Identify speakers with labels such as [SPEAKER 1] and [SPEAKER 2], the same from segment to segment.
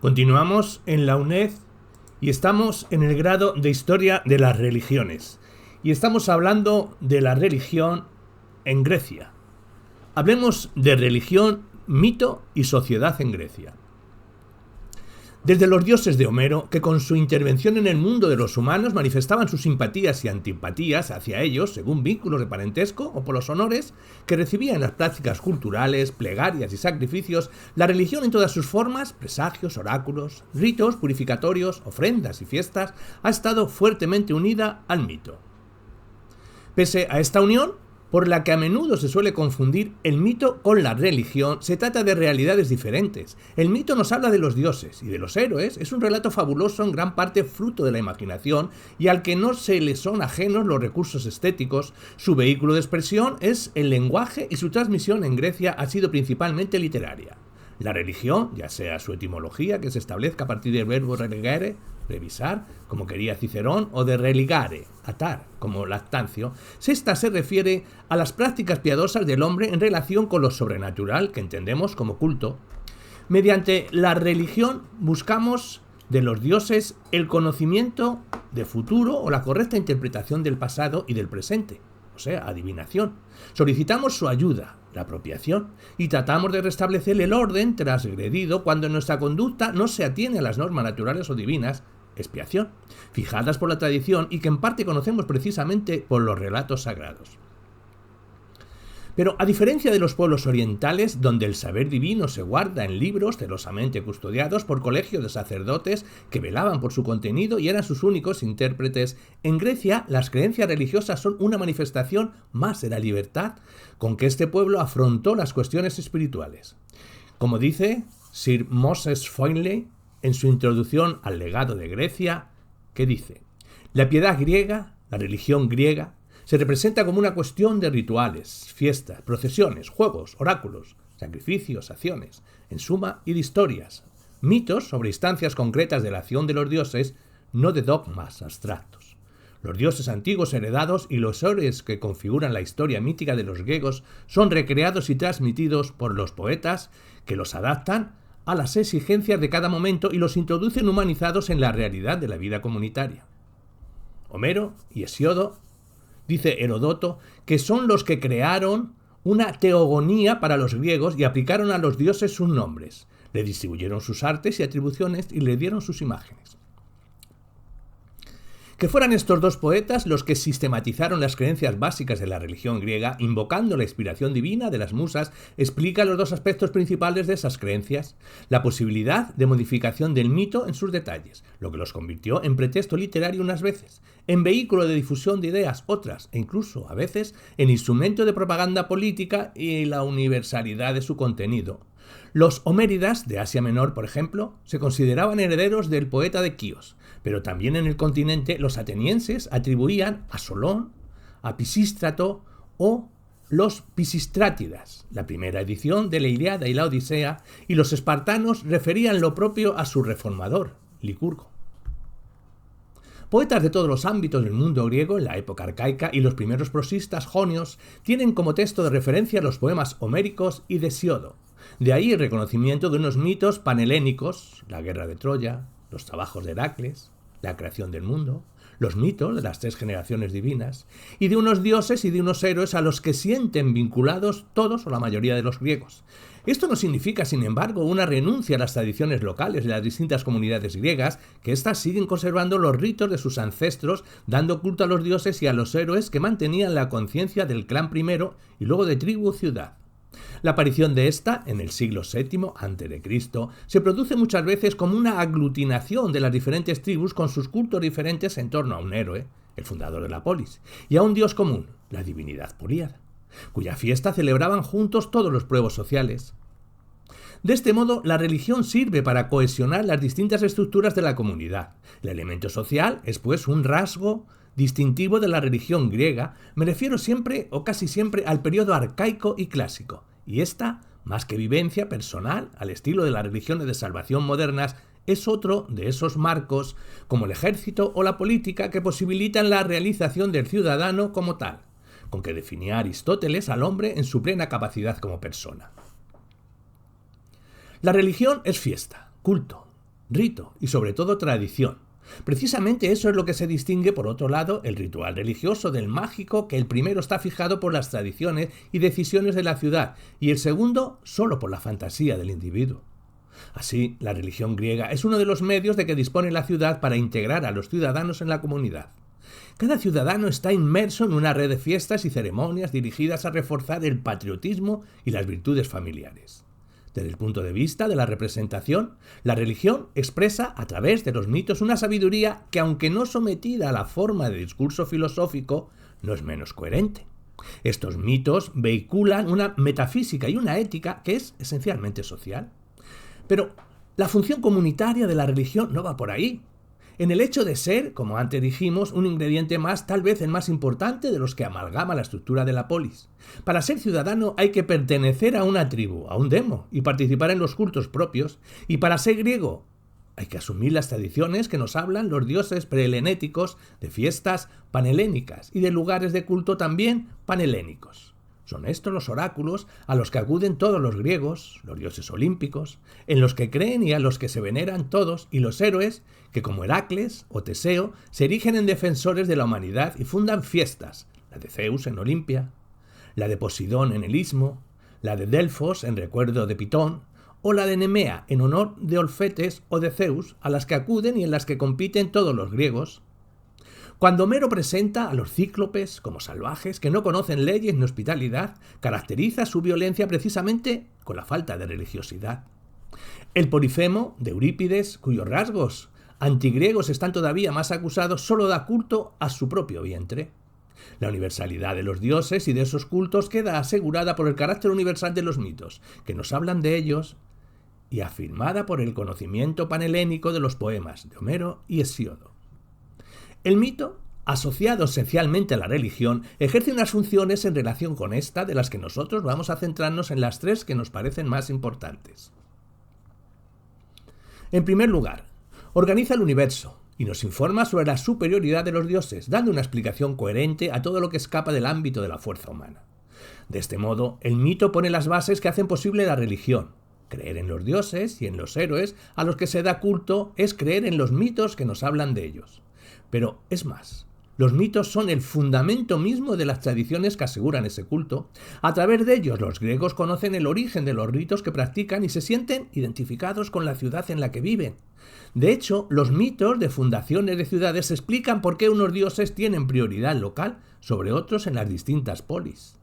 [SPEAKER 1] Continuamos en la UNED y estamos en el grado de Historia de las Religiones. Y estamos hablando de la religión en Grecia. Hablemos de religión, mito y sociedad en Grecia. Desde los dioses de Homero, que con su intervención en el mundo de los humanos manifestaban sus simpatías y antipatías hacia ellos según vínculos de parentesco o por los honores que recibían en las prácticas culturales, plegarias y sacrificios, la religión en todas sus formas, presagios, oráculos, ritos purificatorios, ofrendas y fiestas, ha estado fuertemente unida al mito. Pese a esta unión, por la que a menudo se suele confundir el mito con la religión, se trata de realidades diferentes. El mito nos habla de los dioses y de los héroes, es un relato fabuloso en gran parte fruto de la imaginación y al que no se le son ajenos los recursos estéticos. Su vehículo de expresión es el lenguaje y su transmisión en Grecia ha sido principalmente literaria. La religión, ya sea su etimología, que se establezca a partir del verbo religare, revisar, como quería Cicerón, o de religare, atar, como Lactancio, esta se refiere a las prácticas piadosas del hombre en relación con lo sobrenatural, que entendemos como culto. Mediante la religión buscamos de los dioses el conocimiento de futuro o la correcta interpretación del pasado y del presente, o sea, adivinación. Solicitamos su ayuda, la apropiación, y tratamos de restablecer el orden transgredido cuando nuestra conducta no se atiene a las normas naturales o divinas, expiación, fijadas por la tradición y que en parte conocemos precisamente por los relatos sagrados. Pero a diferencia de los pueblos orientales, donde el saber divino se guarda en libros celosamente custodiados por colegios de sacerdotes que velaban por su contenido y eran sus únicos intérpretes, en Grecia las creencias religiosas son una manifestación más de la libertad con que este pueblo afrontó las cuestiones espirituales. Como dice Sir Moses Finley en su introducción al legado de Grecia, que dice: la piedad griega, la religión griega, se representa como una cuestión de rituales, fiestas, procesiones, juegos, oráculos, sacrificios, acciones, en suma, y de historias, mitos sobre instancias concretas de la acción de los dioses, no de dogmas abstractos. Los dioses antiguos heredados y los héroes que configuran la historia mítica de los griegos son recreados y transmitidos por los poetas que los adaptan a las exigencias de cada momento y los introducen humanizados en la realidad de la vida comunitaria. Homero y Hesíodo, dice Heródoto, que son los que crearon una teogonía para los griegos y aplicaron a los dioses sus nombres, le distribuyeron sus artes y atribuciones y le dieron sus imágenes. Que fueran estos dos poetas los que sistematizaron las creencias básicas de la religión griega, invocando la inspiración divina de las musas, explica los dos aspectos principales de esas creencias: la posibilidad de modificación del mito en sus detalles, lo que los convirtió en pretexto literario unas veces, en vehículo de difusión de ideas otras, e incluso, a veces, en instrumento de propaganda política, y la universalidad de su contenido. Los homéridas de Asia Menor, por ejemplo, se consideraban herederos del poeta de Quíos, pero también en el continente los atenienses atribuían a Solón, a Pisístrato o los Pisistrátidas, la primera edición de la Ilíada y la Odisea, y los espartanos referían lo propio a su reformador, Licurgo. Poetas de todos los ámbitos del mundo griego en la época arcaica y los primeros prosistas jonios tienen como texto de referencia los poemas homéricos y de Hesíodo. De ahí el reconocimiento de unos mitos panhelénicos, la guerra de Troya, los trabajos de Heracles, la creación del mundo, los mitos de las tres generaciones divinas, y de unos dioses y de unos héroes a los que sienten vinculados todos o la mayoría de los griegos. Esto no significa, sin embargo, una renuncia a las tradiciones locales de las distintas comunidades griegas, que éstas siguen conservando los ritos de sus ancestros, dando culto a los dioses y a los héroes que mantenían la conciencia del clan primero y luego de tribu o ciudad. La aparición de esta, en el siglo VII a.C., se produce muchas veces como una aglutinación de las diferentes tribus con sus cultos diferentes en torno a un héroe, el fundador de la polis, y a un dios común, la divinidad poliada, cuya fiesta celebraban juntos todos los pueblos sociales. De este modo, la religión sirve para cohesionar las distintas estructuras de la comunidad. El elemento social es, pues, un rasgo distintivo de la religión griega. Me refiero siempre o casi siempre al periodo arcaico y clásico, y esta, más que vivencia personal, al estilo de las religiones de salvación modernas, es otro de esos marcos, como el ejército o la política, que posibilitan la realización del ciudadano como tal, con que definía Aristóteles al hombre en su plena capacidad como persona. La religión es fiesta, culto, rito y sobre todo tradición. Precisamente eso es lo que se distingue, por otro lado, el ritual religioso del mágico, que el primero está fijado por las tradiciones y decisiones de la ciudad, y el segundo solo por la fantasía del individuo. Así, la religión griega es uno de los medios de que dispone la ciudad para integrar a los ciudadanos en la comunidad. Cada ciudadano está inmerso en una red de fiestas y ceremonias dirigidas a reforzar el patriotismo y las virtudes familiares. Desde el punto de vista de la representación, la religión expresa a través de los mitos una sabiduría que, aunque no sometida a la forma de discurso filosófico, no es menos coherente. Estos mitos vehiculan una metafísica y una ética que es esencialmente social. Pero la función comunitaria de la religión no va por ahí. En el hecho de ser, como antes dijimos, un ingrediente más, tal vez el más importante de los que amalgama la estructura de la polis. Para ser ciudadano hay que pertenecer a una tribu, a un demo, y participar en los cultos propios, y para ser griego hay que asumir las tradiciones que nos hablan los dioses prehelenéticos de fiestas panhelénicas y de lugares de culto también panhelénicos. Son estos los oráculos a los que acuden todos los griegos, los dioses olímpicos, en los que creen y a los que se veneran todos, y los héroes que, como Heracles o Teseo, se erigen en defensores de la humanidad y fundan fiestas, la de Zeus en Olimpia, la de Posidón en el Istmo, la de Delfos en recuerdo de Pitón, o la de Nemea en honor de Olfetes o de Zeus, a las que acuden y en las que compiten todos los griegos. Cuando Homero presenta a los cíclopes como salvajes que no conocen leyes ni hospitalidad, caracteriza su violencia precisamente con la falta de religiosidad. El Polifemo de Eurípides, cuyos rasgos antigriegos están todavía más acusados, solo da culto a su propio vientre. La universalidad de los dioses y de esos cultos queda asegurada por el carácter universal de los mitos, que nos hablan de ellos, y afirmada por el conocimiento panhelénico de los poemas de Homero y Hesíodo. El mito, asociado esencialmente a la religión, ejerce unas funciones en relación con esta, de las que nosotros vamos a centrarnos en las tres que nos parecen más importantes. En primer lugar, organiza el universo y nos informa sobre la superioridad de los dioses, dando una explicación coherente a todo lo que escapa del ámbito de la fuerza humana. De este modo, el mito pone las bases que hacen posible la religión. Creer en los dioses y en los héroes a los que se da culto es creer en los mitos que nos hablan de ellos. Pero es más, los mitos son el fundamento mismo de las tradiciones que aseguran ese culto. A través de ellos los griegos conocen el origen de los ritos que practican y se sienten identificados con la ciudad en la que viven. De hecho, los mitos de fundaciones de ciudades explican por qué unos dioses tienen prioridad local sobre otros en las distintas polis.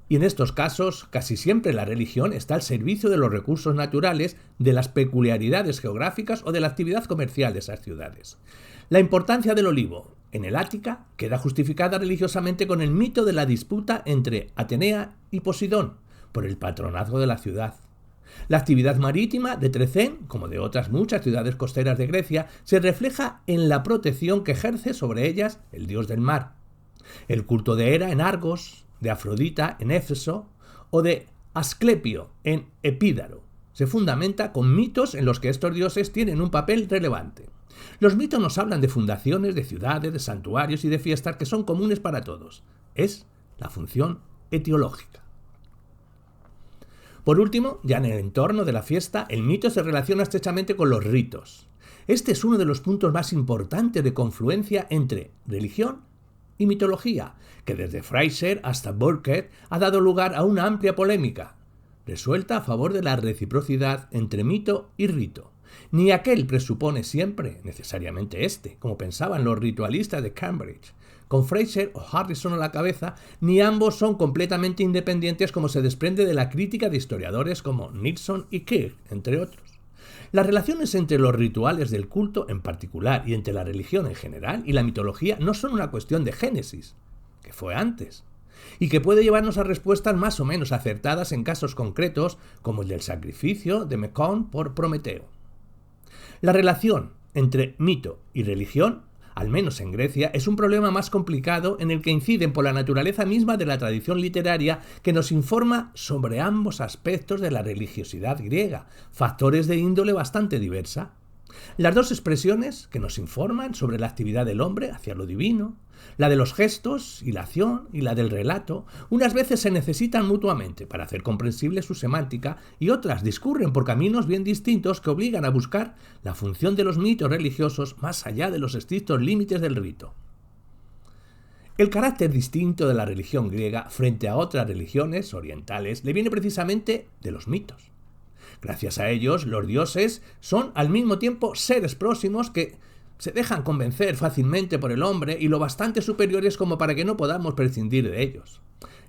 [SPEAKER 1] Y en estos casos, casi siempre la religión está al servicio de los recursos naturales, de las peculiaridades geográficas o de la actividad comercial de esas ciudades. La importancia del olivo en el Ática queda justificada religiosamente con el mito de la disputa entre Atenea y Posidón por el patronazgo de la ciudad. La actividad marítima de Trecén, como de otras muchas ciudades costeras de Grecia, se refleja en la protección que ejerce sobre ellas el dios del mar. El culto de Hera en Argos, de Afrodita en Éfeso o de Asclepio en Epídaro se fundamenta con mitos en los que estos dioses tienen un papel relevante. Los mitos nos hablan de fundaciones, de ciudades, de santuarios y de fiestas que son comunes para todos. Es la función etiológica. Por último, ya en el entorno de la fiesta, el mito se relaciona estrechamente con los ritos. Este es uno de los puntos más importantes de confluencia entre religión y mitología, que desde Fraser hasta Burkert ha dado lugar a una amplia polémica, resuelta a favor de la reciprocidad entre mito y rito. Ni aquel presupone siempre, necesariamente este, como pensaban los ritualistas de Cambridge, con Fraser o Harrison a la cabeza, ni ambos son completamente independientes como se desprende de la crítica de historiadores como Nilsson y Kirk, entre otros. Las relaciones entre los rituales del culto en particular y entre la religión en general y la mitología no son una cuestión de Génesis, que fue antes, y que puede llevarnos a respuestas más o menos acertadas en casos concretos como el del sacrificio de Mecón por Prometeo. La relación entre mito y religión, al menos en Grecia, es un problema más complicado en el que inciden por la naturaleza misma de la tradición literaria que nos informa sobre ambos aspectos de la religiosidad griega, factores de índole bastante diversa. Las dos expresiones que nos informan sobre la actividad del hombre hacia lo divino, la de los gestos y la acción y la del relato, unas veces se necesitan mutuamente para hacer comprensible su semántica y otras discurren por caminos bien distintos que obligan a buscar la función de los mitos religiosos más allá de los estrictos límites del rito. El carácter distinto de la religión griega frente a otras religiones orientales le viene precisamente de los mitos. Gracias a ellos, los dioses son al mismo tiempo seres próximos que se dejan convencer fácilmente por el hombre y lo bastante superiores como para que no podamos prescindir de ellos.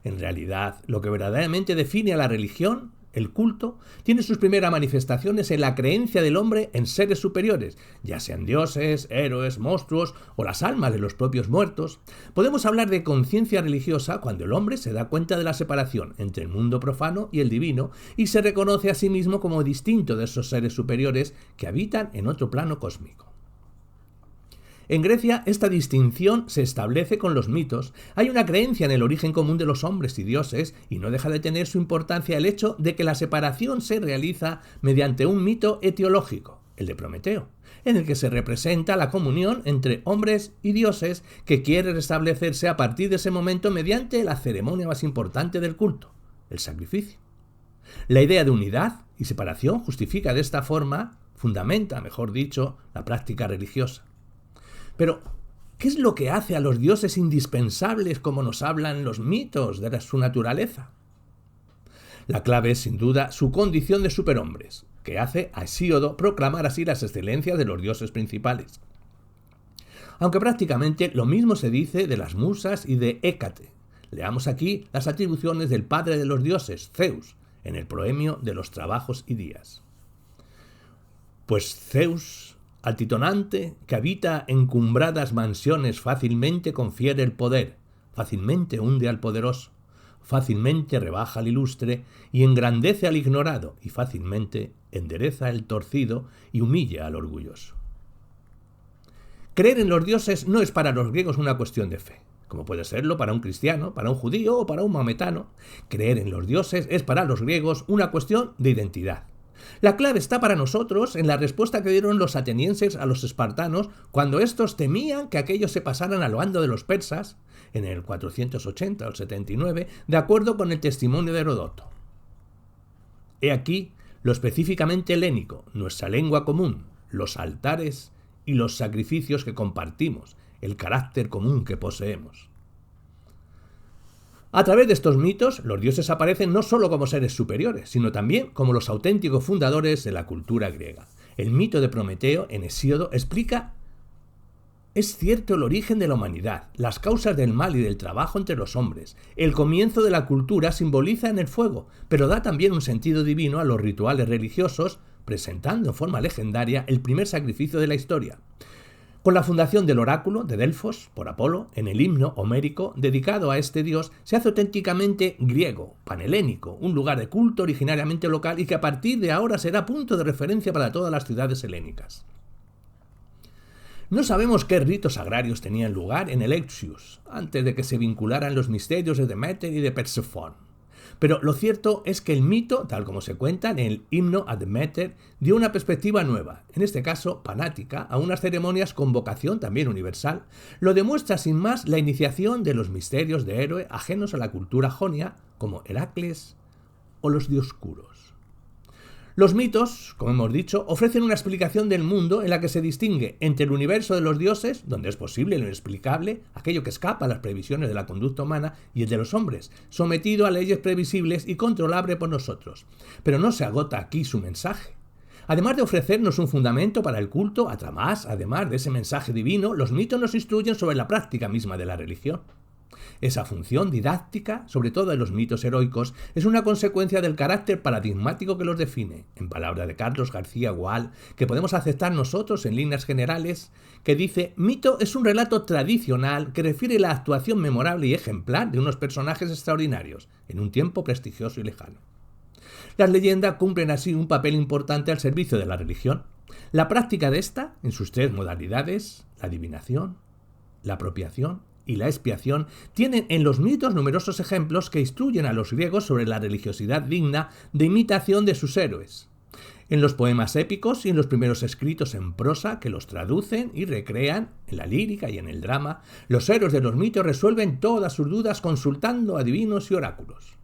[SPEAKER 1] En realidad, lo que verdaderamente define a la religión, el culto, tiene sus primeras manifestaciones en la creencia del hombre en seres superiores, ya sean dioses, héroes, monstruos o las almas de los propios muertos. Podemos hablar de conciencia religiosa cuando el hombre se da cuenta de la separación entre el mundo profano y el divino y se reconoce a sí mismo como distinto de esos seres superiores que habitan en otro plano cósmico. En Grecia, esta distinción se establece con los mitos. Hay una creencia en el origen común de los hombres y dioses, y no deja de tener su importancia el hecho de que la separación se realiza mediante un mito etiológico, el de Prometeo, en el que se representa la comunión entre hombres y dioses que quiere restablecerse a partir de ese momento mediante la ceremonia más importante del culto, el sacrificio. La idea de unidad y separación justifica de esta forma, fundamenta, mejor dicho, la práctica religiosa. Pero, ¿qué es lo que hace a los dioses indispensables como nos hablan los mitos de su naturaleza? La clave es, sin duda, su condición de superhombres, que hace a Hesíodo proclamar así las excelencias de los dioses principales. Aunque prácticamente lo mismo se dice de las musas y de Hécate. Leamos aquí las atribuciones del padre de los dioses, Zeus, en el proemio de los trabajos y días. Pues Zeus, altitonante, que habita encumbradas mansiones, fácilmente confiere el poder, fácilmente hunde al poderoso, fácilmente rebaja al ilustre y engrandece al ignorado, y fácilmente endereza el torcido y humilla al orgulloso. Creer en los dioses no es para los griegos una cuestión de fe, como puede serlo para un cristiano, para un judío o para un maometano. Creer en los dioses es para los griegos una cuestión de identidad. La clave está para nosotros en la respuesta que dieron los atenienses a los espartanos cuando estos temían que aquellos se pasaran al bando de los persas en el 480 o 79, de acuerdo con el testimonio de Heródoto. He aquí lo específicamente helénico, nuestra lengua común, los altares y los sacrificios que compartimos, el carácter común que poseemos. A través de estos mitos, los dioses aparecen no solo como seres superiores, sino también como los auténticos fundadores de la cultura griega. El mito de Prometeo en Hesíodo explica: es cierto el origen de la humanidad, las causas del mal y del trabajo entre los hombres. El comienzo de la cultura simboliza en el fuego, pero da también un sentido divino a los rituales religiosos, presentando en forma legendaria el primer sacrificio de la historia. Con la fundación del oráculo de Delfos por Apolo, en el himno homérico dedicado a este dios, se hace auténticamente griego, panhelénico, un lugar de culto originariamente local y que a partir de ahora será punto de referencia para todas las ciudades helénicas. No sabemos qué ritos agrarios tenían lugar en Eleusis, antes de que se vincularan los misterios de Deméter y de Persefón. Pero lo cierto es que el mito, tal como se cuenta en el himno a Deméter, dio una perspectiva nueva, en este caso panática, a unas ceremonias con vocación también universal. Lo demuestra sin más la iniciación de los misterios de héroe ajenos a la cultura jonia, como Heracles o los Dioscuros. Los mitos, como hemos dicho, ofrecen una explicación del mundo en la que se distingue entre el universo de los dioses, donde es posible lo inexplicable, aquello que escapa a las previsiones de la conducta humana, y el de los hombres, sometido a leyes previsibles y controlable por nosotros. Pero no se agota aquí su mensaje. Además de ofrecernos un fundamento para el culto, además de ese mensaje divino, los mitos nos instruyen sobre la práctica misma de la religión. Esa función didáctica, sobre todo en los mitos heroicos, es una consecuencia del carácter paradigmático que los define, en palabras de Carlos García Gual, que podemos aceptar nosotros en líneas generales, que dice: mito es un relato tradicional que refiere la actuación memorable y ejemplar de unos personajes extraordinarios, en un tiempo prestigioso y lejano. Las leyendas cumplen así un papel importante al servicio de la religión. La práctica de esta, en sus tres modalidades, la adivinación, la apropiación y la expiación, tienen en los mitos numerosos ejemplos que instruyen a los griegos sobre la religiosidad digna de imitación de sus héroes. en los poemas épicos y en los primeros escritos en prosa que los traducen y recrean en la lírica y en el drama, los héroes de los mitos resuelven todas sus dudas consultando a divinos y oráculos.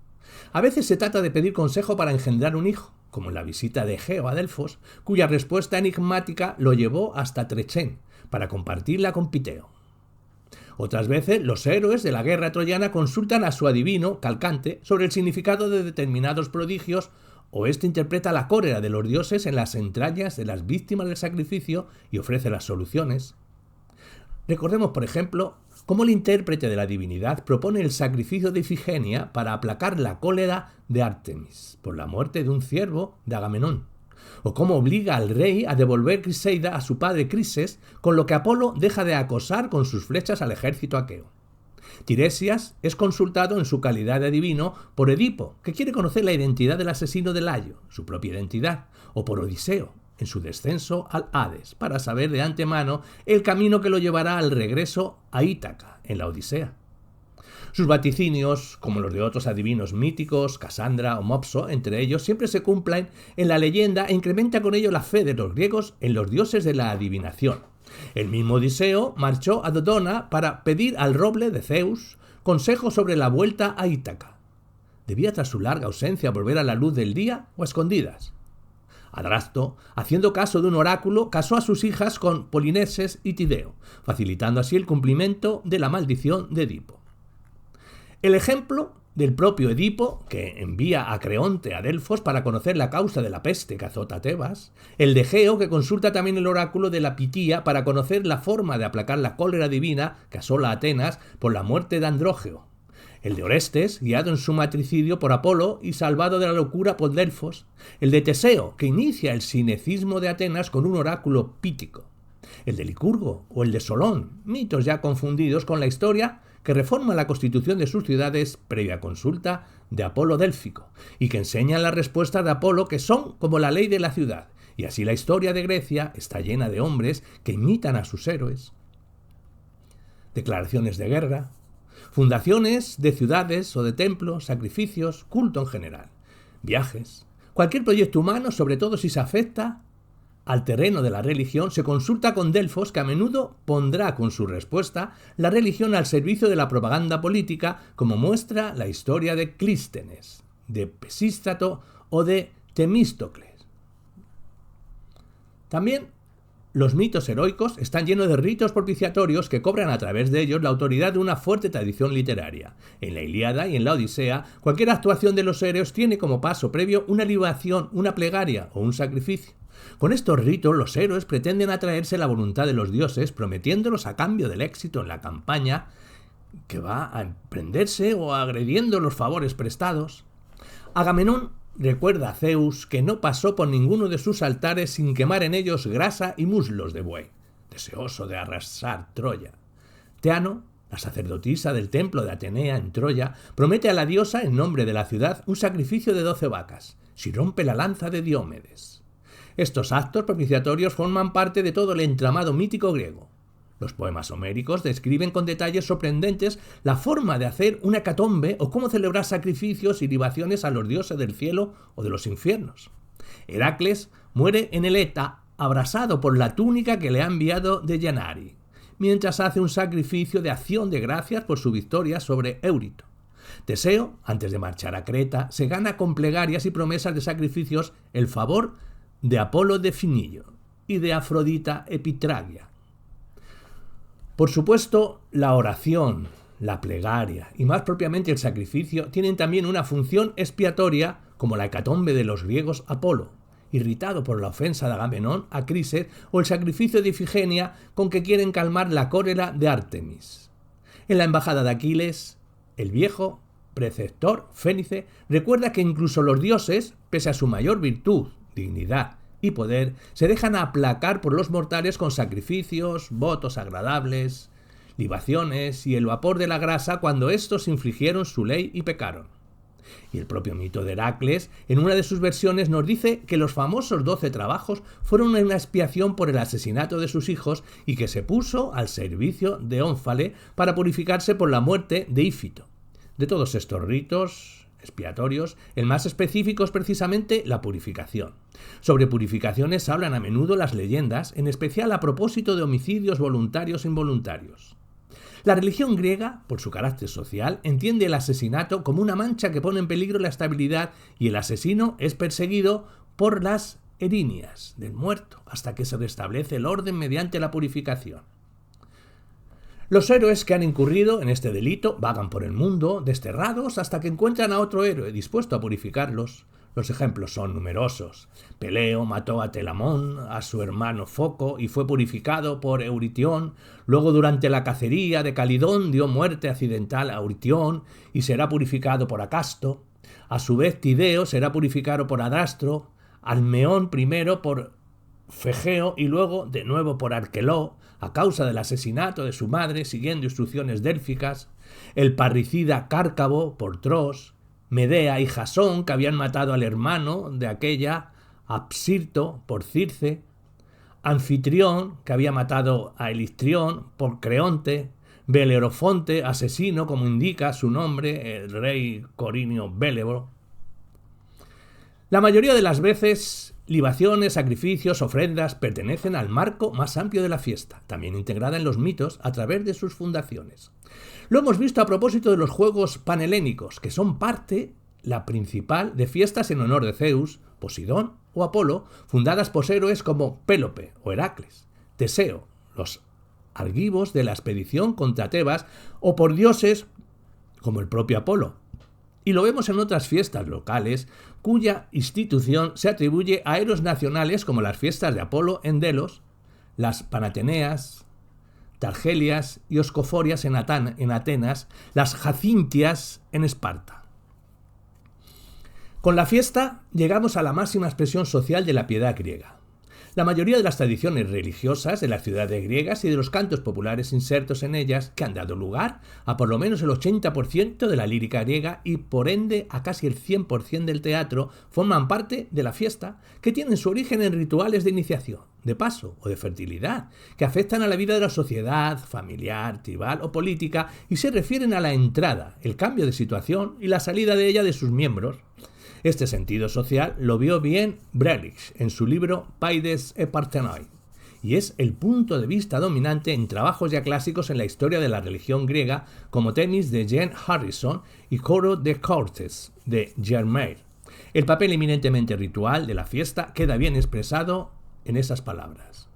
[SPEAKER 1] A veces se trata de pedir consejo para engendrar un hijo, como en la visita de Egeo a Delfos, cuya respuesta enigmática lo llevó hasta Trechén, para compartirla con Piteo. Otras veces, los héroes de la guerra troyana consultan a su adivino, Calcante, sobre el significado de determinados prodigios, o éste interpreta la cólera de los dioses en las entrañas de las víctimas del sacrificio y ofrece las soluciones. Recordemos, por ejemplo, cómo el intérprete de la divinidad propone el sacrificio de Ifigenia para aplacar la cólera de Ártemis por la muerte de un ciervo de Agamenón, o cómo obliga al rey a devolver Criseida a su padre Crises, con lo que Apolo deja de acosar con sus flechas al ejército aqueo. Tiresias es consultado en su calidad de adivino por Edipo, que quiere conocer la identidad del asesino de Layo, su propia identidad, o por Odiseo, en su descenso al Hades, para saber de antemano el camino que lo llevará al regreso a Ítaca, en la Odisea. Sus vaticinios, como los de otros adivinos míticos, Casandra o Mopso, entre ellos, siempre se cumplen en la leyenda e incrementa con ello la fe de los griegos en los dioses de la adivinación. El mismo Odiseo marchó a Dodona para pedir al roble de Zeus consejo sobre la vuelta a Ítaca. ¿Debía tras su larga ausencia volver a la luz del día o a escondidas? Adrasto, haciendo caso de un oráculo, casó a sus hijas con Polineses y Tideo, facilitando así el cumplimiento de la maldición de Edipo. El ejemplo del propio Edipo, que envía a Creonte a Delfos para conocer la causa de la peste que azota a Tebas, el de Egeo, que consulta también el oráculo de la Pitía para conocer la forma de aplacar la cólera divina que asola a Atenas por la muerte de Andrógeo, el de Orestes, guiado en su matricidio por Apolo y salvado de la locura por Delfos, el de Teseo, que inicia el cinecismo de Atenas con un oráculo pítico, el de Licurgo o el de Solón, mitos ya confundidos con la historia que reforma la constitución de sus ciudades previa consulta de Apolo Délfico, y que enseñan las respuestas de Apolo que son como la ley de la ciudad, y así la historia de Grecia está llena de hombres que imitan a sus héroes. Declaraciones de guerra, fundaciones de ciudades o de templos, sacrificios, culto en general, viajes, cualquier proyecto humano, sobre todo si se afecta al terreno de la religión, se consulta con Delfos, que a menudo pondrá con su respuesta la religión al servicio de la propaganda política, como muestra la historia de Clístenes, de Pisístrato o de Temístocles. También los mitos heroicos están llenos de ritos propiciatorios que cobran a través de ellos la autoridad de una fuerte tradición literaria. En la Ilíada y en la Odisea, cualquier actuación de los héroes tiene como paso previo una libación, una plegaria o un sacrificio. Con estos ritos, los héroes pretenden atraerse la voluntad de los dioses, prometiéndolos a cambio del éxito en la campaña que va a emprenderse o agrediendo los favores prestados. Agamenón recuerda a Zeus que no pasó por ninguno de sus altares sin quemar en ellos grasa y muslos de buey, deseoso de arrasar Troya. Teano, la sacerdotisa del templo de Atenea en Troya, promete a la diosa, en nombre de la ciudad, un sacrificio de 12 vacas, si rompe la lanza de Diomedes. Estos actos propiciatorios forman parte de todo el entramado mítico griego. Los poemas homéricos describen con detalles sorprendentes la forma de hacer una hecatombe o cómo celebrar sacrificios y libaciones a los dioses del cielo o de los infiernos. Heracles muere en el Eta, abrasado por la túnica que le ha enviado Deyanari, mientras hace un sacrificio de acción de gracias por su victoria sobre Eurito. Teseo, antes de marchar a Creta, se gana con plegarias y promesas de sacrificios el favor de Apolo de Finillo y de Afrodita Epitragia. Por supuesto, la oración, la plegaria y más propiamente el sacrificio tienen también una función expiatoria, como la hecatombe de los griegos Apolo, irritado por la ofensa de Agamenón a Crises, o el sacrificio de Ifigenia con que quieren calmar la cólera de Ártemis. En la embajada de Aquiles, el viejo preceptor Fénice recuerda que incluso los dioses, pese a su mayor virtud, dignidad y poder, se dejan aplacar por los mortales con sacrificios, votos agradables, libaciones y el vapor de la grasa cuando éstos infringieron su ley y pecaron. Y el propio mito de Heracles, en una de sus versiones, nos dice que los famosos 12 trabajos fueron una expiación por el asesinato de sus hijos y que se puso al servicio de Ónfale para purificarse por la muerte de Ífito. De todos estos ritos, expiatorios, el más específico es precisamente la purificación. Sobre purificaciones hablan a menudo las leyendas, en especial a propósito de homicidios voluntarios e involuntarios. La religión griega, por su carácter social, entiende el asesinato como una mancha que pone en peligro la estabilidad y el asesino es perseguido por las erinias del muerto hasta que se restablece el orden mediante la purificación. Los héroes que han incurrido en este delito vagan por el mundo desterrados hasta que encuentran a otro héroe dispuesto a purificarlos. Los ejemplos son numerosos. Peleo mató a Telamón, a su hermano Foco, y fue purificado por Euritión. Luego, durante la cacería de Calidón, dio muerte accidental a Euritión y será purificado por Acasto. A su vez, Tideo será purificado por Adrastro, Almeón primero por Fegeo y luego de nuevo por Arquelao, a causa del asesinato de su madre siguiendo instrucciones délficas. El parricida Cárcavo por Tros, Medea y Jasón, que habían matado al hermano de aquella, Apsirto por Circe, Anfitrión, que había matado a Elistrión por Creonte, Belerofonte, asesino, como indica su nombre, el rey corinio Bélevo. La mayoría de las veces, libaciones, sacrificios, ofrendas pertenecen al marco más amplio de la fiesta, también integrada en los mitos a través de sus fundaciones. Lo hemos visto a propósito de los juegos panhelénicos, que son parte, la principal, de fiestas en honor de Zeus, Poseidón o Apolo, fundadas por héroes como Pélope o Heracles, Teseo, los argivos de la expedición contra Tebas, o por dioses como el propio Apolo. Y lo vemos en otras fiestas locales, cuya institución se atribuye a héroes nacionales como las fiestas de Apolo en Delos, las Panateneas, Targelias y Oscoforias en Atenas, las Jacintias en Esparta. Con la fiesta llegamos a la máxima expresión social de la piedad griega. La mayoría de las tradiciones religiosas de las ciudades griegas y de los cantos populares insertos en ellas, que han dado lugar a por lo menos el 80% de la lírica griega y por ende a casi el 100% del teatro, forman parte de la fiesta, que tienen su origen en rituales de iniciación, de paso o de fertilidad, que afectan a la vida de la sociedad, familiar, tribal o política y se refieren a la entrada, el cambio de situación y la salida de ella de sus miembros. Este sentido social lo vio bien Brelich en su libro Paides et Parthenoi, y es el punto de vista dominante en trabajos ya clásicos en la historia de la religión griega como Temis de Jean Harrison y Coro de Cortes de Germain. El papel eminentemente ritual de la fiesta queda bien expresado en esas palabras.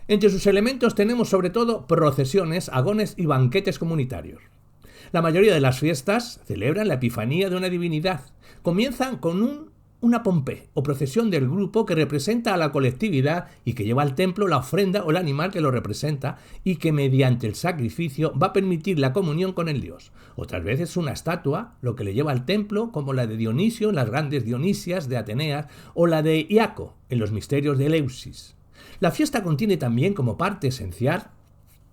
[SPEAKER 1] Entre sus elementos tenemos sobre todo procesiones, agones y banquetes comunitarios. La mayoría de las fiestas celebran la epifanía de una divinidad. Comienzan con una pompe o procesión del grupo que representa a la colectividad y que lleva al templo la ofrenda o el animal que lo representa y que mediante el sacrificio va a permitir la comunión con el dios. Otras veces una estatua, lo que le lleva al templo, como la de Dionisio en las grandes Dionisias de Ateneas o la de Iaco en los misterios de Eleusis. La fiesta contiene también como parte esencial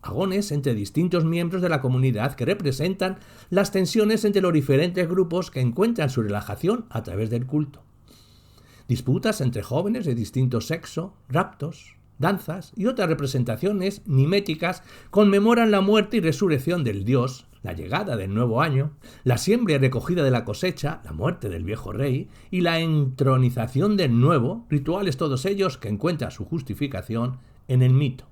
[SPEAKER 1] agones entre distintos miembros de la comunidad que representan las tensiones entre los diferentes grupos que encuentran su relajación a través del culto. Disputas entre jóvenes de distinto sexo, raptos, danzas y otras representaciones miméticas conmemoran la muerte y resurrección del dios, la llegada del nuevo año, la siembra y recogida de la cosecha, la muerte del viejo rey y la entronización del nuevo, rituales todos ellos que encuentran su justificación en el mito.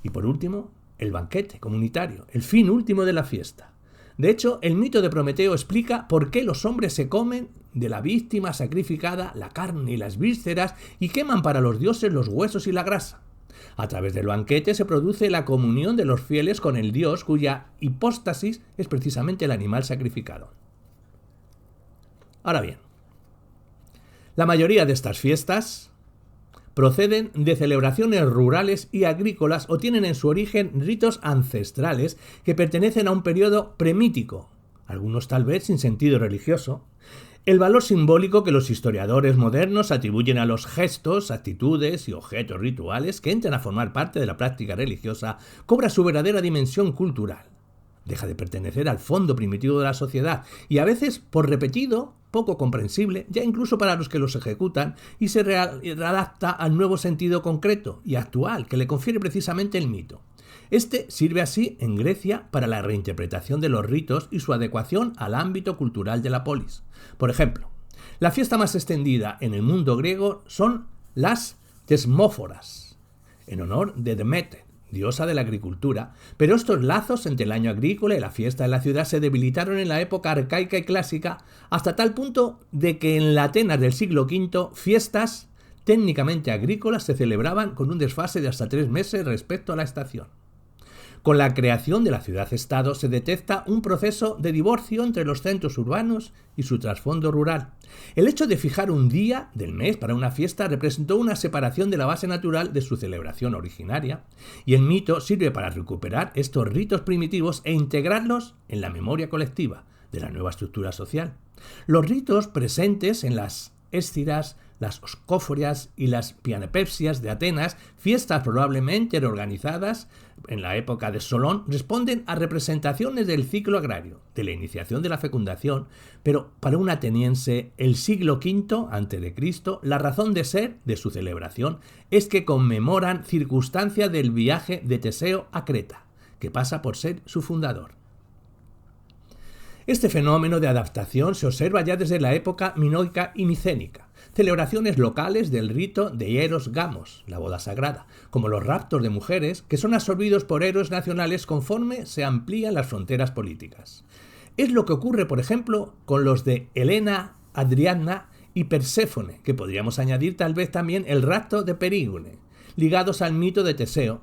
[SPEAKER 1] Y por último, el banquete comunitario, el fin último de la fiesta. De hecho, el mito de Prometeo explica por qué los hombres se comen de la víctima sacrificada la carne y las vísceras y queman para los dioses los huesos y la grasa. A través del banquete se produce la comunión de los fieles con el dios cuya hipóstasis es precisamente el animal sacrificado. Ahora bien, la mayoría de estas fiestas proceden de celebraciones rurales y agrícolas o tienen en su origen ritos ancestrales que pertenecen a un periodo premitíco, algunos tal vez sin sentido religioso. El valor simbólico que los historiadores modernos atribuyen a los gestos, actitudes y objetos rituales que entran a formar parte de la práctica religiosa cobra su verdadera dimensión cultural. Deja de pertenecer al fondo primitivo de la sociedad y a veces, por repetido poco comprensible, ya incluso para los que los ejecutan, y se readapta al nuevo sentido concreto y actual que le confiere precisamente el mito. Este sirve así en Grecia para la reinterpretación de los ritos y su adecuación al ámbito cultural de la polis. Por ejemplo, la fiesta más extendida en el mundo griego son las Tesmóforas, en honor de Demeter, diosa de la agricultura, pero estos lazos entre el año agrícola y la fiesta de la ciudad se debilitaron en la época arcaica y clásica hasta tal punto de que en la Atenas del siglo V fiestas técnicamente agrícolas se celebraban con un desfase de hasta 3 meses respecto a la estación. Con la creación de la ciudad-estado se detecta un proceso de divorcio entre los centros urbanos y su trasfondo rural. El hecho de fijar un día del mes para una fiesta representó una separación de la base natural de su celebración originaria, y el mito sirve para recuperar estos ritos primitivos e integrarlos en la memoria colectiva de la nueva estructura social. Los ritos presentes en las ésciras, las oscóforias y las pianepepsias de Atenas, fiestas probablemente reorganizadas en la época de Solón, responden a representaciones del ciclo agrario, de la iniciación de la fecundación, pero para un ateniense, el siglo V a.C., la razón de ser de su celebración es que conmemoran circunstancia del viaje de Teseo a Creta, que pasa por ser su fundador. Este fenómeno de adaptación se observa ya desde la época minoica y micénica. Celebraciones locales del rito de Eros Gamos, la boda sagrada, como los raptos de mujeres que son absorbidos por héroes nacionales conforme se amplían las fronteras políticas. Es lo que ocurre, por ejemplo, con los de Helena, Adriana y Perséfone, que podríamos añadir tal vez también el rapto de Perígone, ligados al mito de Teseo.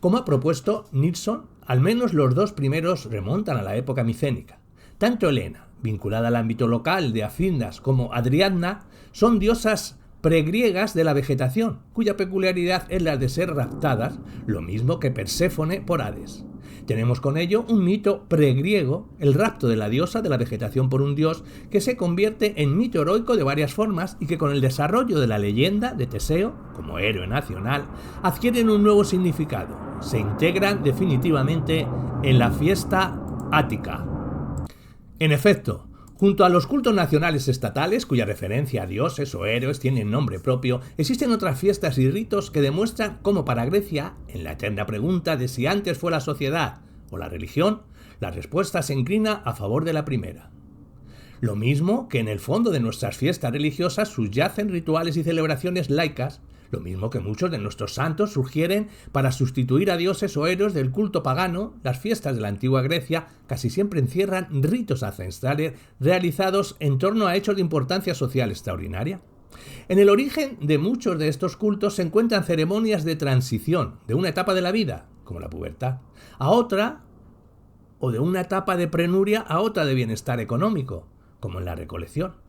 [SPEAKER 1] Como ha propuesto Nilsson, al menos los 2 primeros remontan a la época micénica. Tanto Helena, vinculada al ámbito local de Afindas, como Adriana, son diosas pregriegas de la vegetación, cuya peculiaridad es la de ser raptadas, lo mismo que Perséfone por Hades. Tenemos con ello un mito pregriego, el rapto de la diosa de la vegetación por un dios, que se convierte en mito heroico de varias formas y que con el desarrollo de la leyenda de Teseo, como héroe nacional, adquieren un nuevo significado. Se integran definitivamente en la fiesta ática. En efecto, junto a los cultos nacionales estatales, cuya referencia a dioses o héroes tienen nombre propio, existen otras fiestas y ritos que demuestran cómo para Grecia, en la eterna pregunta de si antes fue la sociedad o la religión, la respuesta se inclina a favor de la primera. Lo mismo que en el fondo de nuestras fiestas religiosas subyacen rituales y celebraciones laicas, lo mismo que muchos de nuestros santos sugieren para sustituir a dioses o héroes del culto pagano, las fiestas de la antigua Grecia casi siempre encierran ritos ancestrales realizados en torno a hechos de importancia social extraordinaria. En el origen de muchos de estos cultos se encuentran ceremonias de transición de una etapa de la vida, como la pubertad, a otra, o de una etapa de prenuria a otra de bienestar económico, como en la recolección.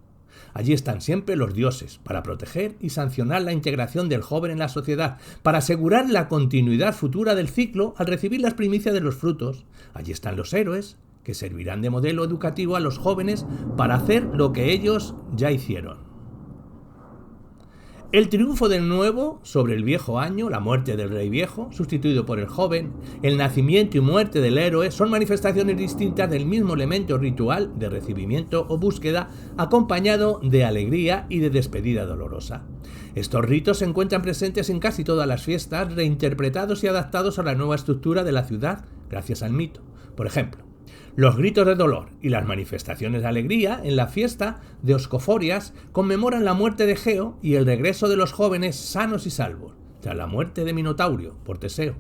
[SPEAKER 1] Allí están siempre los dioses, para proteger y sancionar la integración del joven en la sociedad, para asegurar la continuidad futura del ciclo al recibir las primicias de los frutos. Allí están los héroes, que servirán de modelo educativo a los jóvenes para hacer lo que ellos ya hicieron. El triunfo del nuevo sobre el viejo año, la muerte del rey viejo, sustituido por el joven, el nacimiento y muerte del héroe son manifestaciones distintas del mismo elemento ritual de recibimiento o búsqueda, acompañado de alegría y de despedida dolorosa. Estos ritos se encuentran presentes en casi todas las fiestas, reinterpretados y adaptados a la nueva estructura de la ciudad gracias al mito. Por ejemplo, los gritos de dolor y las manifestaciones de alegría en la fiesta de Oscoforias conmemoran la muerte de Geo y el regreso de los jóvenes sanos y salvos, tras la muerte de Minotaurio por Teseo.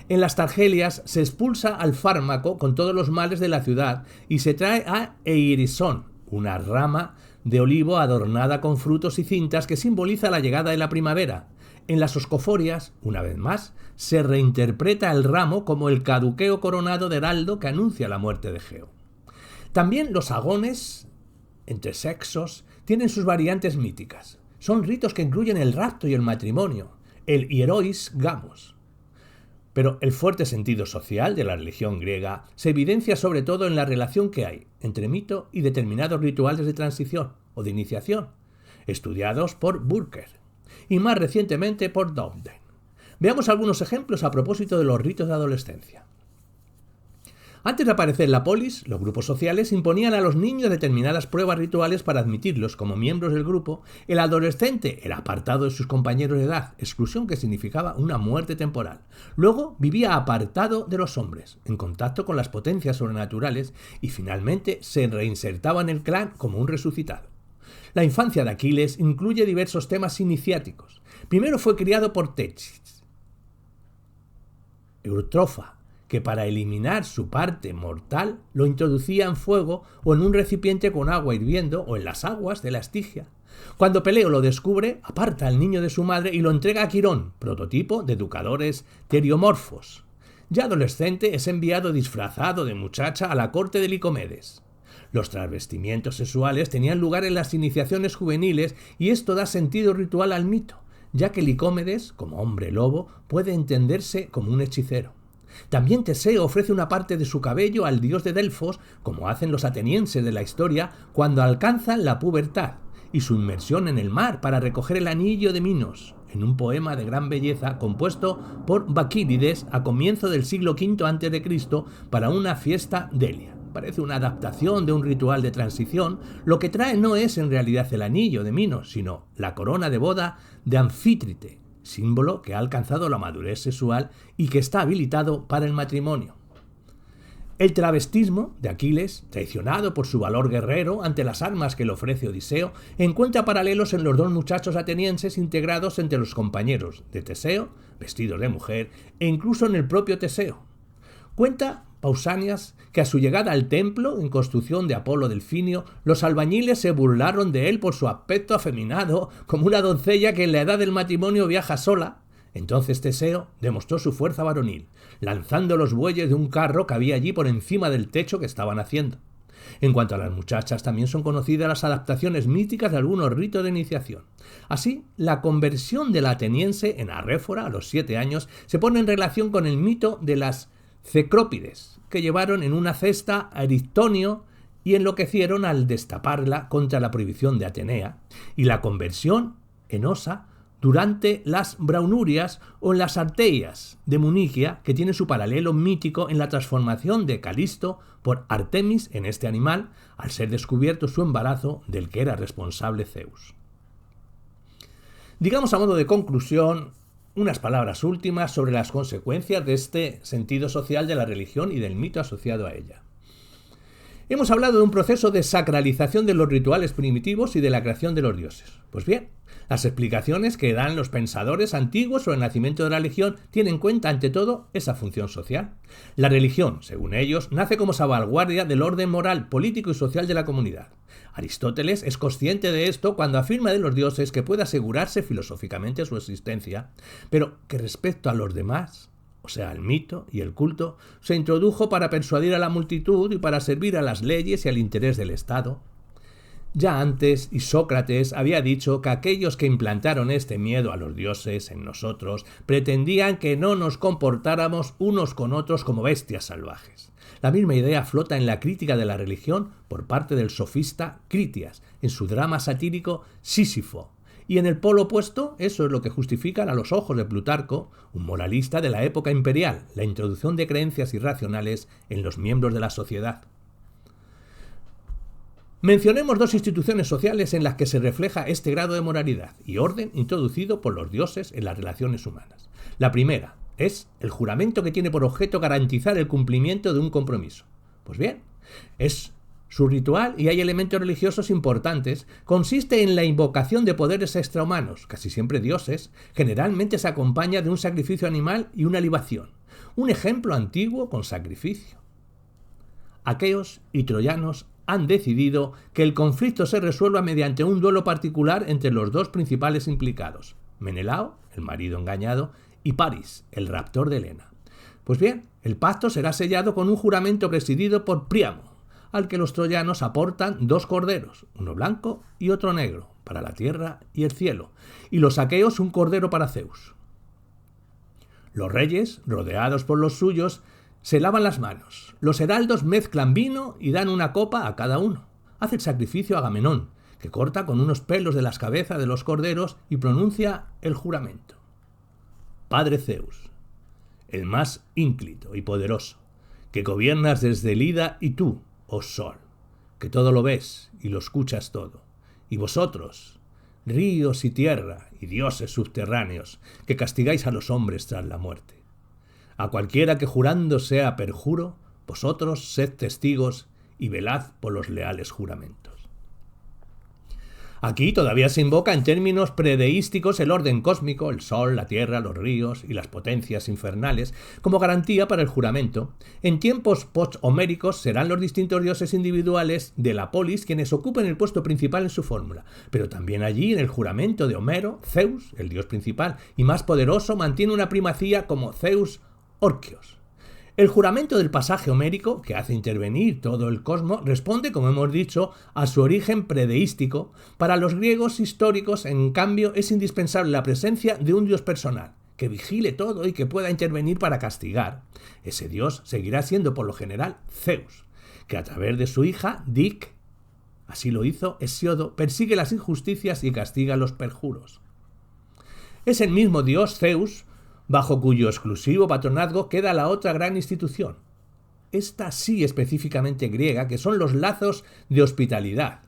[SPEAKER 1] En las Targelias se expulsa al fármaco con todos los males de la ciudad y se trae a Eirisón, una rama de olivo adornada con frutos y cintas que simboliza la llegada de la primavera. En las Oscoforias, una vez más, se reinterpreta el ramo como el caduqueo coronado de heraldo que anuncia la muerte de Geo. También los agones entre sexos tienen sus variantes míticas. Son ritos que incluyen el rapto y el matrimonio, el hierois gamos. Pero el fuerte sentido social de la religión griega se evidencia sobre todo en la relación que hay entre mito y determinados rituales de transición o de iniciación, estudiados por Burker y más recientemente por Dowden. Veamos algunos ejemplos a propósito de los ritos de adolescencia. Antes de aparecer la polis, los grupos sociales imponían a los niños determinadas pruebas rituales para admitirlos como miembros del grupo. El adolescente era apartado de sus compañeros de edad, exclusión que significaba una muerte temporal. Luego vivía apartado de los hombres, en contacto con las potencias sobrenaturales, y finalmente se reinsertaba en el clan como un resucitado. La infancia de Aquiles incluye diversos temas iniciáticos. Primero fue criado por Tétis, Eutrofa, que para eliminar su parte mortal lo introducía en fuego o en un recipiente con agua hirviendo o en las aguas de la Estigia. Cuando Peleo lo descubre, aparta al niño de su madre y lo entrega a Quirón, prototipo de educadores teriomorfos. Ya adolescente es enviado disfrazado de muchacha a la corte de Licomedes. Los travestimientos sexuales tenían lugar en las iniciaciones juveniles y esto da sentido ritual al mito, ya que Licomedes, como hombre lobo, puede entenderse como un hechicero. También Teseo ofrece una parte de su cabello al dios de Delfos, como hacen los atenienses de la historia cuando alcanzan la pubertad, y su inmersión en el mar para recoger el anillo de Minos, en un poema de gran belleza compuesto por Bakílides a comienzo del siglo V a.C. para una fiesta delia. Parece una adaptación de un ritual de transición. Lo que trae no es en realidad el anillo de Minos, sino la corona de boda de Anfítrite, símbolo que ha alcanzado la madurez sexual y que está habilitado para el matrimonio. El travestismo de Aquiles, traicionado por su valor guerrero ante las armas que le ofrece Odiseo, encuentra paralelos en los dos muchachos atenienses integrados entre los compañeros de Teseo, vestidos de mujer, e incluso en el propio Teseo. Cuenta Pausanias que a su llegada al templo, en construcción de Apolo Delfinio, los albañiles se burlaron de él por su aspecto afeminado, como una doncella que en la edad del matrimonio viaja sola. Entonces Teseo demostró su fuerza varonil, lanzando los bueyes de un carro que había allí por encima del techo que estaban haciendo. En cuanto a las muchachas, también son conocidas las adaptaciones míticas de algunos ritos de iniciación. Así, la conversión de la ateniense en arréfora a los 7 años se pone en relación con el mito de las Cecrópides, que llevaron en una cesta a Erichtonio y enloquecieron al destaparla contra la prohibición de Atenea, y la conversión en Osa durante las Braunurias o en las Arteias de Muniquia, que tiene su paralelo mítico en la transformación de Calisto por Artemis en este animal, al ser descubierto su embarazo del que era responsable Zeus. Digamos a modo de conclusión unas palabras últimas sobre las consecuencias de este sentido social de la religión y del mito asociado a ella. Hemos hablado de un proceso de sacralización de los rituales primitivos y de la creación de los dioses. Pues bien, las explicaciones que dan los pensadores antiguos sobre el nacimiento de la religión tienen en cuenta, ante todo, esa función social. La religión, según ellos, nace como salvaguardia del orden moral, político y social de la comunidad. Aristóteles es consciente de esto cuando afirma de los dioses que puede asegurarse filosóficamente su existencia, pero que respecto a los demás, o sea, el mito y el culto, se introdujo para persuadir a la multitud y para servir a las leyes y al interés del Estado. Ya antes, Isócrates había dicho que aquellos que implantaron este miedo a los dioses en nosotros pretendían que no nos comportáramos unos con otros como bestias salvajes. La misma idea flota en la crítica de la religión por parte del sofista Critias, en su drama satírico Sísifo. Y en el polo opuesto, eso es lo que justifican a los ojos de Plutarco, un moralista de la época imperial, la introducción de creencias irracionales en los miembros de la sociedad. Mencionemos dos instituciones sociales en las que se refleja este grado de moralidad y orden introducido por los dioses en las relaciones humanas. La primera es el juramento, que tiene por objeto garantizar el cumplimiento de un compromiso. Pues bien, es su ritual y hay elementos religiosos importantes. Consiste en la invocación de poderes extrahumanos, casi siempre dioses. Generalmente se acompaña de un sacrificio animal y una libación. Un ejemplo antiguo con sacrificio. Aqueos y troyanos han decidido que el conflicto se resuelva mediante un duelo particular entre los dos principales implicados, Menelao, el marido engañado, y Paris, el raptor de Helena. Pues bien, el pacto será sellado con un juramento presidido por Príamo, al que los troyanos aportan 2 corderos, uno blanco y otro negro, para la tierra y el cielo, y los aqueos un cordero para Zeus. Los reyes, rodeados por los suyos, se lavan las manos. Los heraldos mezclan vino y dan una copa a cada uno. Hace el sacrificio a Agamenón, que corta con unos pelos de las cabezas de los corderos y pronuncia el juramento. Padre Zeus, el más ínclito y poderoso, que gobiernas desde el Ida, y tú, oh sol, que todo lo ves y lo escuchas todo, y vosotros, ríos y tierra y dioses subterráneos, que castigáis a los hombres tras la muerte. A cualquiera que jurando sea perjuro, vosotros sed testigos y velad por los leales juramentos. Aquí todavía se invoca en términos predeísticos el orden cósmico, el sol, la tierra, los ríos y las potencias infernales, como garantía para el juramento. En tiempos post-homéricos serán los distintos dioses individuales de la polis quienes ocupen el puesto principal en su fórmula, pero también allí en el juramento de Homero, Zeus, el dios principal y más poderoso, mantiene una primacía como Zeus Orkios. El juramento del pasaje homérico, que hace intervenir todo el cosmos, responde, como hemos dicho, a su origen predeístico. Para los griegos históricos, en cambio, es indispensable la presencia de un dios personal, que vigile todo y que pueda intervenir para castigar. Ese dios seguirá siendo, por lo general, Zeus, que a través de su hija, Dic, así lo hizo Hesiodo, persigue las injusticias y castiga los perjuros. Es el mismo dios, Zeus, bajo cuyo exclusivo patronazgo queda la otra gran institución, esta sí específicamente griega, que son los lazos de hospitalidad.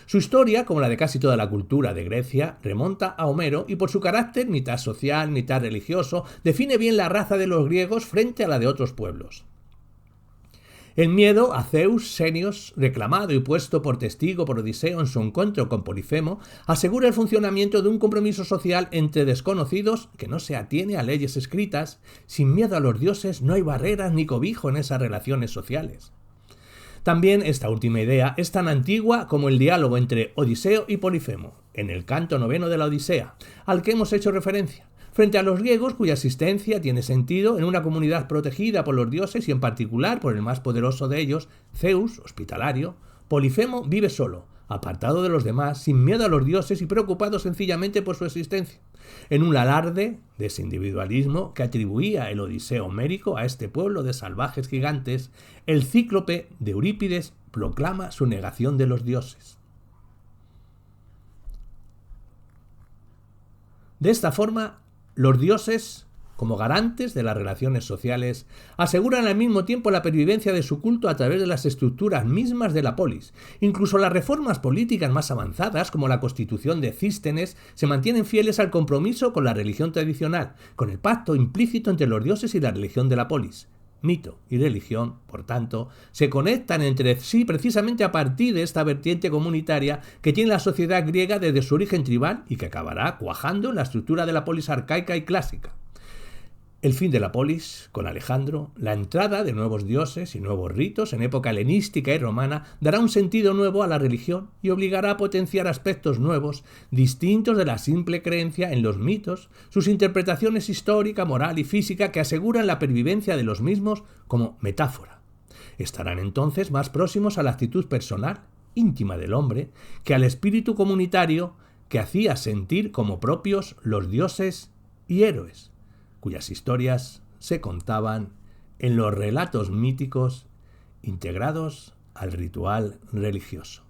[SPEAKER 1] Su historia, como la de casi toda la cultura de Grecia, remonta a Homero y por su carácter mitad social, mitad religioso, define bien la raza de los griegos frente a la de otros pueblos. El miedo a Zeus, Senios, reclamado y puesto por testigo por Odiseo en su encuentro con Polifemo, asegura el funcionamiento de un compromiso social entre desconocidos que no se atiene a leyes escritas. Sin miedo a los dioses no hay barreras ni cobijo en esas relaciones sociales. También esta última idea es tan antigua como el diálogo entre Odiseo y Polifemo, en el canto 9 de la Odisea, al que hemos hecho referencia, frente a los griegos cuya existencia tiene sentido en una comunidad protegida por los dioses y en particular por el más poderoso de ellos, Zeus, hospitalario. Polifemo vive solo, apartado de los demás, sin miedo a los dioses y preocupado sencillamente por su existencia. En un alarde de ese individualismo que atribuía el Odiseo homérico a este pueblo de salvajes gigantes, el cíclope de Eurípides proclama su negación de los dioses. De esta forma, los dioses, como garantes de las relaciones sociales, aseguran al mismo tiempo la pervivencia de su culto a través de las estructuras mismas de la polis. Incluso las reformas políticas más avanzadas, como la Constitución de Cístenes, se mantienen fieles al compromiso con la religión tradicional, con el pacto implícito entre los dioses y la religión de la polis. Mito y religión, por tanto, se conectan entre sí precisamente a partir de esta vertiente comunitaria que tiene la sociedad griega desde su origen tribal y que acabará cuajando en la estructura de la polis arcaica y clásica. El fin de la polis, con Alejandro, la entrada de nuevos dioses y nuevos ritos en época helenística y romana dará un sentido nuevo a la religión y obligará a potenciar aspectos nuevos, distintos de la simple creencia en los mitos, sus interpretaciones histórica, moral y física que aseguran la pervivencia de los mismos como metáfora. Estarán entonces más próximos a la actitud personal, íntima del hombre, que al espíritu comunitario que hacía sentir como propios los dioses y héroes, cuyas historias se contaban en los relatos míticos integrados al ritual religioso.